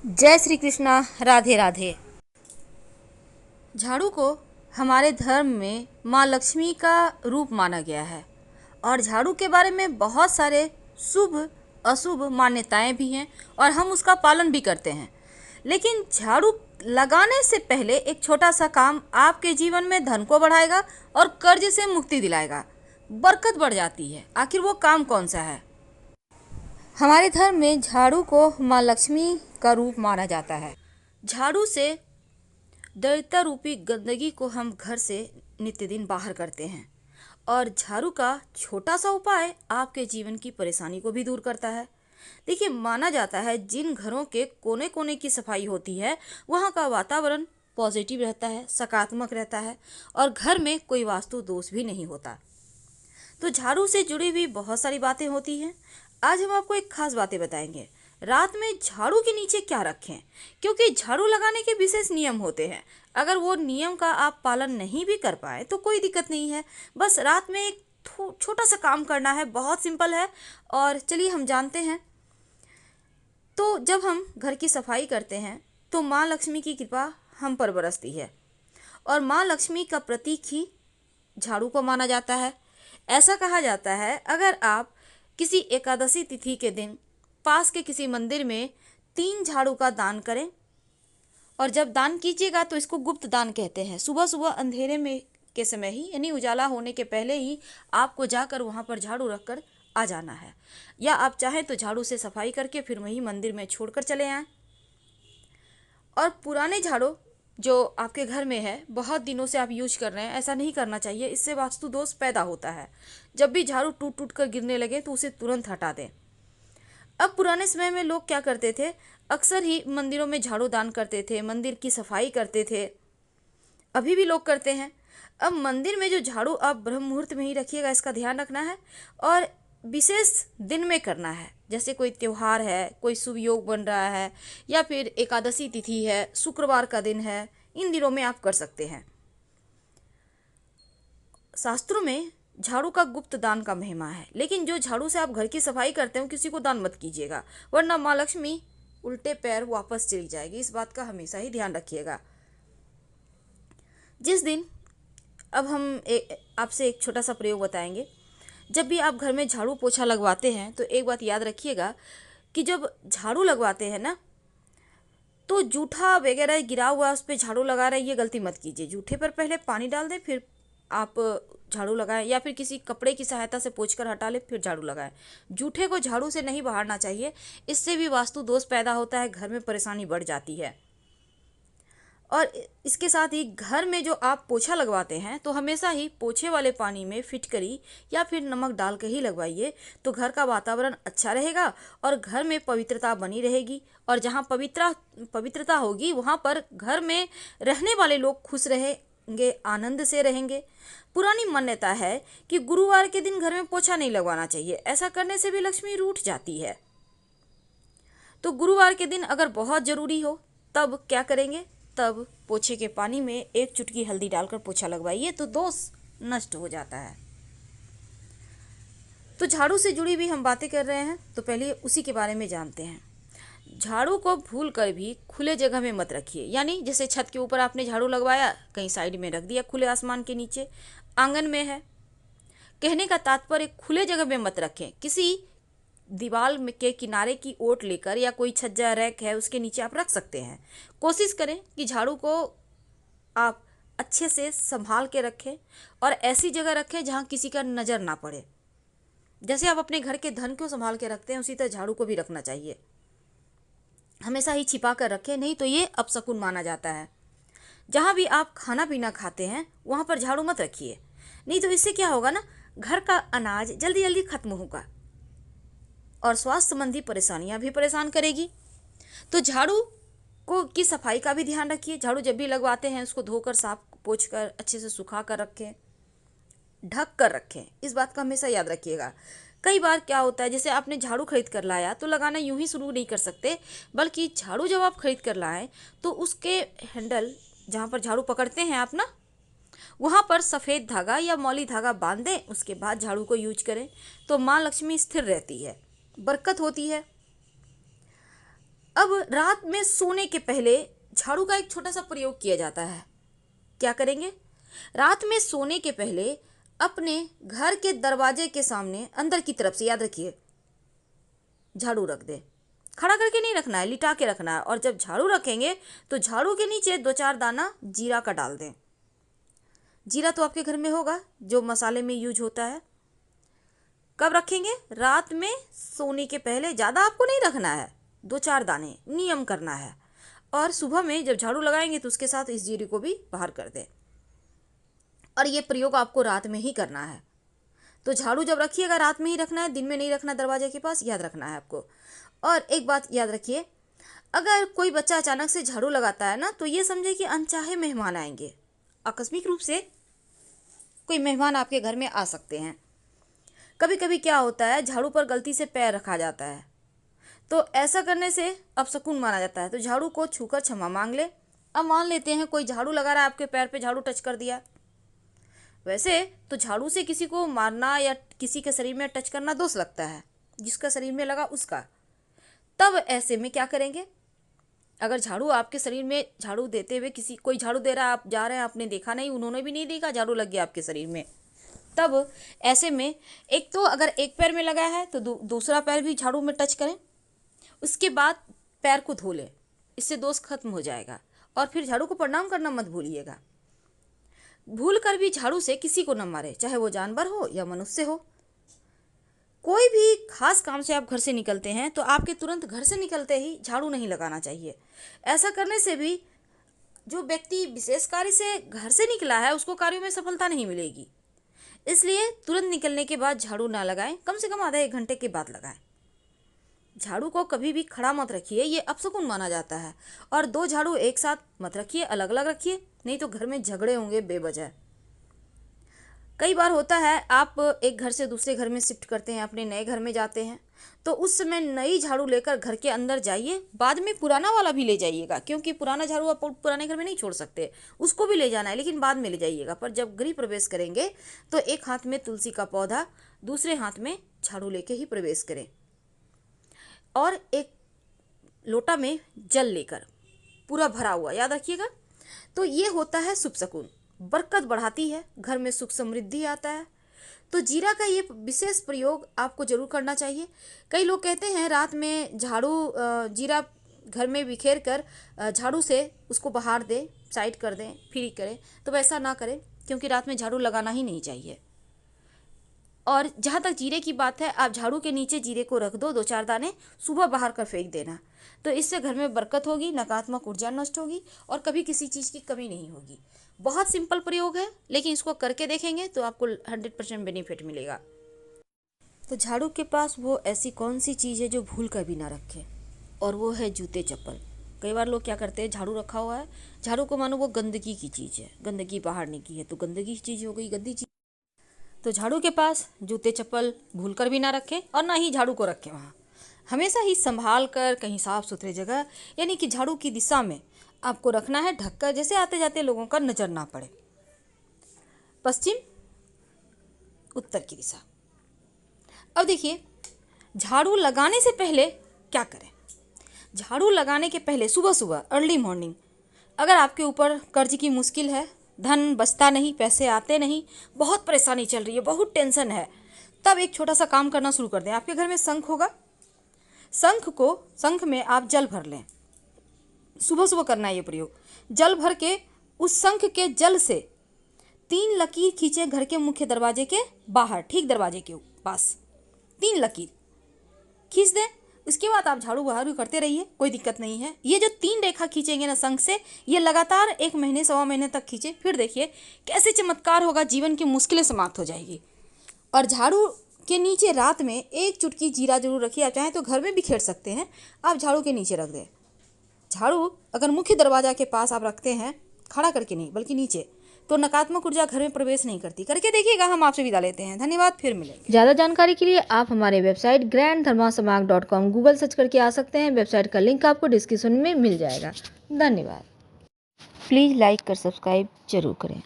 जय श्री कृष्णा। राधे राधे। झाड़ू को हमारे धर्म में माँ लक्ष्मी का रूप माना गया है और झाड़ू के बारे में बहुत सारे शुभ अशुभ मान्यताएं भी हैं और हम उसका पालन भी करते हैं। लेकिन झाड़ू लगाने से पहले एक छोटा सा काम आपके जीवन में धन को बढ़ाएगा और कर्ज से मुक्ति दिलाएगा, बरकत बढ़ जाती है। आखिर वो काम कौन सा है? हमारे धर्म में झाड़ू को माँ लक्ष्मी का रूप माना जाता है। झाड़ू से दरिद्रता रूपी गंदगी को हम घर से नित्य दिन बाहर करते हैं और झाड़ू का छोटा सा उपाय आपके जीवन की परेशानी को भी दूर करता है। देखिए, माना जाता है जिन घरों के कोने कोने की सफाई होती है वहाँ का वातावरण पॉजिटिव रहता है, सकारात्मक रहता है और घर में कोई वास्तु दोष भी नहीं होता। तो झाड़ू से जुड़ी हुई बहुत सारी बातें होती हैं। आज हम आपको एक खास बातें बताएंगे। रात में झाड़ू के नीचे क्या रखें, क्योंकि झाड़ू लगाने के विशेष नियम होते हैं। अगर वो नियम का आप पालन नहीं भी कर पाए तो कोई दिक्कत नहीं है, बस रात में एक छोटा सा काम करना है, बहुत सिंपल है। और चलिए हम जानते हैं। तो जब हम घर की सफाई करते हैं तो माँ लक्ष्मी की कृपा हम पर बरसती है और माँ लक्ष्मी का प्रतीक ही झाड़ू को माना जाता है। ऐसा कहा जाता है, अगर आप किसी एकादशी तिथि के दिन पास के किसी मंदिर में 3 झाड़ू का दान करें और जब दान कीजिएगा तो इसको गुप्त दान कहते हैं। सुबह सुबह अंधेरे में के समय ही, यानी उजाला होने के पहले ही आपको जाकर वहाँ पर झाड़ू रखकर आ जाना है, या आप चाहें तो झाड़ू से सफाई करके फिर वहीं मंदिर में छोड़कर चले आएँ। और पुराने झाड़ू जो आपके घर में है, बहुत दिनों से आप यूज कर रहे हैं, ऐसा नहीं करना चाहिए, इससे वास्तु दोष पैदा होता है। जब भी झाड़ू टूट टूट कर गिरने लगे तो उसे तुरंत हटा दें। अब पुराने समय में लोग क्या करते थे, अक्सर ही मंदिरों में झाड़ू दान करते थे, मंदिर की सफाई करते थे, अभी भी लोग करते हैं। अब मंदिर में जो झाड़ू आप ब्रह्म मुहूर्त में ही रखिएगा, इसका ध्यान रखना है और विशेष दिन में करना है। जैसे कोई त्योहार है, कोई शुभ योग बन रहा है, या फिर एकादशी तिथि है, शुक्रवार का दिन है, इन दिनों में आप कर सकते हैं। शास्त्रों में झाड़ू का गुप्त दान का महिमा है, लेकिन जो झाड़ू से आप घर की सफाई करते हो किसी को दान मत कीजिएगा, वरना माँ लक्ष्मी उल्टे पैर वापस चली जाएगी। इस बात का हमेशा ही ध्यान रखिएगा। जिस दिन अब हम आपसे एक छोटा सा प्रयोग बताएंगे। जब भी आप घर में झाड़ू पोछा लगवाते हैं तो एक बात याद रखिएगा कि जब झाड़ू लगवाते हैं ना, तो जूठा वगैरह गिरा हुआ उस पर झाड़ू लगा रहे हैं, ये गलती मत कीजिए। जूठे पर पहले पानी डाल दें, फिर आप झाड़ू लगाएं, या फिर किसी कपड़े की सहायता से पोंछकर हटा लें, फिर झाड़ू लगाएं। जूठे को झाड़ू से नहीं बहारना चाहिए, इससे भी वास्तु दोष पैदा होता है, घर में परेशानी बढ़ जाती है। और इसके साथ ही घर में जो आप पोछा लगवाते हैं तो हमेशा ही पोछे वाले पानी में फिटकरी या फिर नमक डाल के ही लगवाइए, तो घर का वातावरण अच्छा रहेगा और घर में पवित्रता बनी रहेगी। और जहाँ पवित्रता होगी वहाँ पर घर में रहने वाले लोग खुश रहेंगे, आनंद से रहेंगे। पुरानी मान्यता है कि गुरुवार के दिन घर में पोछा नहीं लगवाना चाहिए, ऐसा करने से भी लक्ष्मी रूठ जाती है। तो गुरुवार के दिन अगर बहुत ज़रूरी हो तब क्या करेंगे, तब पोछे के पानी में 1 चुटकी हल्दी डालकर पोछा लगवाइए, तो दोष नष्ट हो जाता है। तो झाड़ू से जुड़ी भी हम बातें कर रहे हैं, तो पहले उसी के बारे में जानते हैं। झाड़ू को भूल कर भी खुले जगह में मत रखिए, यानी जैसे छत के ऊपर आपने झाड़ू लगवाया, कहीं साइड में रख दिया, खुले आसमान के नीचे, आंगन में है। कहने का तात्पर्य खुले जगह में मत रखें। किसी दीवार के किनारे की ओट लेकर या कोई छज्जा रैक है उसके नीचे आप रख सकते हैं। कोशिश करें कि झाड़ू को आप अच्छे से संभाल के रखें और ऐसी जगह रखें जहां किसी का नज़र ना पड़े। जैसे आप अपने घर के धन को संभाल के रखते हैं उसी तरह झाड़ू को भी रखना चाहिए। हमेशा ही छिपा कर रखें, नहीं तो ये अपशकुन माना जाता है। जहाँ भी आप खाना पीना खाते हैं वहाँ पर झाड़ू मत रखिए, नहीं तो इससे क्या होगा ना, घर का अनाज जल्दी जल्दी खत्म होगा और स्वास्थ्य संबंधी परेशानियां भी परेशान करेगी। तो झाड़ू को की सफाई का भी ध्यान रखिए। झाड़ू जब भी लगवाते हैं उसको धोकर, साफ पोंछ कर, अच्छे से सुखा कर रखें, ढक कर रखें। इस बात का हमेशा याद रखिएगा। कई बार क्या होता है, जैसे आपने झाड़ू खरीद कर लाया तो लगाना यूं ही शुरू नहीं कर सकते, बल्कि झाड़ू जब आप खरीद कर लाएं तो उसके हैंडल जहाँ पर झाड़ू पकड़ते हैं आप ना, वहाँ पर सफ़ेद धागा या मौली धागा बांध दें, उसके बाद झाड़ू को यूज करें, तो माँ लक्ष्मी स्थिर रहती है, बरकत होती है। अब रात में सोने के पहले झाड़ू का एक छोटा सा प्रयोग किया जाता है। क्या करेंगे? रात में सोने के पहले अपने घर के दरवाजे के सामने अंदर की तरफ से, याद रखिए, झाड़ू रख दें। खड़ा करके नहीं रखना है, लिटा के रखना है। और जब झाड़ू रखेंगे तो झाड़ू के नीचे 2-4 दाना जीरा का डाल दें। जीरा तो आपके घर में होगा, जो मसाले में यूज होता है। कब रखेंगे? रात में सोने के पहले। ज़्यादा आपको नहीं रखना है, 2-4 दाने, नियम करना है। और सुबह में जब झाड़ू लगाएंगे तो उसके साथ इस जीरे को भी बाहर कर दें। और ये प्रयोग आपको रात में ही करना है। तो झाड़ू जब रखिएगा रात में ही रखना है, दिन में नहीं रखना दरवाजे के पास, याद रखना है आपको। और एक बात याद रखिए, अगर कोई बच्चा अचानक से झाड़ू लगाता है ना, तो ये समझे कि अनचाहे मेहमान आएंगे। आकस्मिक रूप से कोई मेहमान आपके घर में आ सकते हैं। कभी कभी क्या होता है, झाड़ू पर गलती से पैर रखा जाता है, तो ऐसा करने से अपशकुन माना जाता है। तो झाड़ू को छूकर क्षमा मांग ले। अब मान लेते हैं कोई झाड़ू लगा रहा है, आपके पैर पे झाड़ू टच कर दिया। वैसे तो झाड़ू से किसी को मारना या किसी के शरीर में टच करना दोष लगता है, जिसका शरीर में लगा उसका। तब ऐसे में क्या करेंगे? अगर झाड़ू आपके शरीर में, झाड़ू देते हुए कोई झाड़ू दे रहा है, आप जा रहे हैं, आपने देखा नहीं, उन्होंने भी नहीं देखा, झाड़ू लग गया आपके शरीर में। तब ऐसे में एक तो अगर एक पैर में लगा है तो दूसरा पैर भी झाड़ू में टच करें। उसके बाद पैर को धो लें, इससे दोष खत्म हो जाएगा। और फिर झाड़ू को प्रणाम करना मत भूलिएगा। भूल कर भी झाड़ू से किसी को न मारे, चाहे वो जानवर हो या मनुष्य हो। कोई भी खास काम से आप घर से निकलते हैं तो आपके तुरंत घर से निकलते ही झाड़ू नहीं लगाना चाहिए। ऐसा करने से भी जो व्यक्ति विशेष कार्य से घर से निकला है उसको कार्यों में सफलता नहीं मिलेगी। इसलिए तुरंत निकलने के बाद झाड़ू ना लगाएं, कम से कम आधा 1 घंटे के बाद लगाएं। झाड़ू को कभी भी खड़ा मत रखिए, ये अपशकुन माना जाता है। और 2 झाड़ू एक साथ मत रखिए, अलग अलग रखिए, नहीं तो घर में झगड़े होंगे बेवजह। कई बार होता है आप एक घर से दूसरे घर में शिफ्ट करते हैं, अपने नए घर में जाते हैं, तो उस समय नई झाड़ू लेकर घर के अंदर जाइए। बाद में पुराना वाला भी ले जाइएगा, क्योंकि पुराना झाड़ू आप पुराने घर में नहीं छोड़ सकते, उसको भी ले जाना है, लेकिन बाद में ले जाइएगा। पर जब गृह प्रवेश करेंगे तो एक हाथ में तुलसी का पौधा, दूसरे हाथ में झाड़ू लेके ही प्रवेश करें। और एक लोटा में जल लेकर, पूरा भरा हुआ, याद रखिएगा। तो ये होता है शुभ शकुन, बरकत बढ़ाती है, घर में सुख समृद्धि आता है। तो जीरा का ये विशेष प्रयोग आपको जरूर करना चाहिए। कई लोग कहते हैं रात में झाड़ू जीरा घर में बिखेर कर झाड़ू से उसको बाहर दें, साइड कर दें, फ्री करें। तो वैसा ना करें, क्योंकि रात में झाड़ू लगाना ही नहीं चाहिए। और जहाँ तक जीरे की बात है, आप झाड़ू के नीचे जीरे को रख दो, 2-4 दाने, सुबह बाहर कर फेंक देना। तो इससे घर में बरकत होगी, नकारात्मक ऊर्जा नष्ट होगी और कभी किसी चीज़ की कमी नहीं होगी। बहुत सिंपल प्रयोग है, लेकिन इसको करके देखेंगे तो आपको 100% बेनिफिट मिलेगा। तो झाड़ू के पास वो ऐसी कौन सी चीज़ है जो भूल कर भी ना रखे, और वो है जूते चप्पल। कई बार लोग क्या करते हैं, झाड़ू रखा हुआ है, झाड़ू को मानो वो गंदगी की चीज़ है, गंदगी बाहर निकली है तो गंदगी की चीज़ हो गई, गंदी चीज़। तो झाड़ू के पास जूते चप्पल भूल कर भी ना रखें, और ना ही झाड़ू को रखें वहाँ। हमेशा ही संभाल कर कहीं साफ सुथरे जगह, यानी कि झाड़ू की दिशा में आपको रखना है, ढककर, जैसे आते जाते लोगों का नजर ना पड़े। पश्चिम उत्तर की दिशा। अब देखिए, झाड़ू लगाने से पहले क्या करें। झाड़ू लगाने के पहले सुबह सुबह अर्ली मॉर्निंग, अगर आपके ऊपर कर्ज की मुश्किल है, धन बचता नहीं, पैसे आते नहीं, बहुत परेशानी चल रही है, बहुत टेंशन है, तब एक छोटा सा काम करना शुरू कर दें। आपके घर में शंख होगा, शंख में आप जल भर लें। सुबह सुबह करना है ये प्रयोग। जल भर के उस शंख के जल से 3 लकीर खींचे घर के मुख्य दरवाजे के बाहर, ठीक दरवाजे के पास 3 लकीर खींच दें। उसके बाद आप झाड़ू बहारू करते रहिए, कोई दिक्कत नहीं है। ये जो 3 रेखा खींचेंगे ना शंख से, ये लगातार 1 महीने 1.25 महीने तक खींचे, फिर देखिए कैसे चमत्कार होगा, जीवन की मुश्किलें समाप्त हो जाएगी। और झाड़ू के नीचे रात में 1 चुटकी जीरा जरूर रखिए। आप चाहें तो घर में भी खेड़ सकते हैं, आप झाड़ू के नीचे रख दें। झाड़ू अगर मुख्य दरवाजा के पास आप रखते हैं, खड़ा करके नहीं बल्कि नीचे, तो नकारात्मक ऊर्जा घर में प्रवेश नहीं करती। करके देखिएगा। हम आपसे विदा लेते हैं, धन्यवाद, फिर मिलेंगे। ज़्यादा जानकारी के लिए आप हमारे वेबसाइट granddharmasamaak.com गूगल सर्च करके आ सकते हैं। वेबसाइट का लिंक आपको डिस्क्रिप्शन में मिल जाएगा। धन्यवाद। प्लीज़ लाइक कर सब्सक्राइब जरूर करें।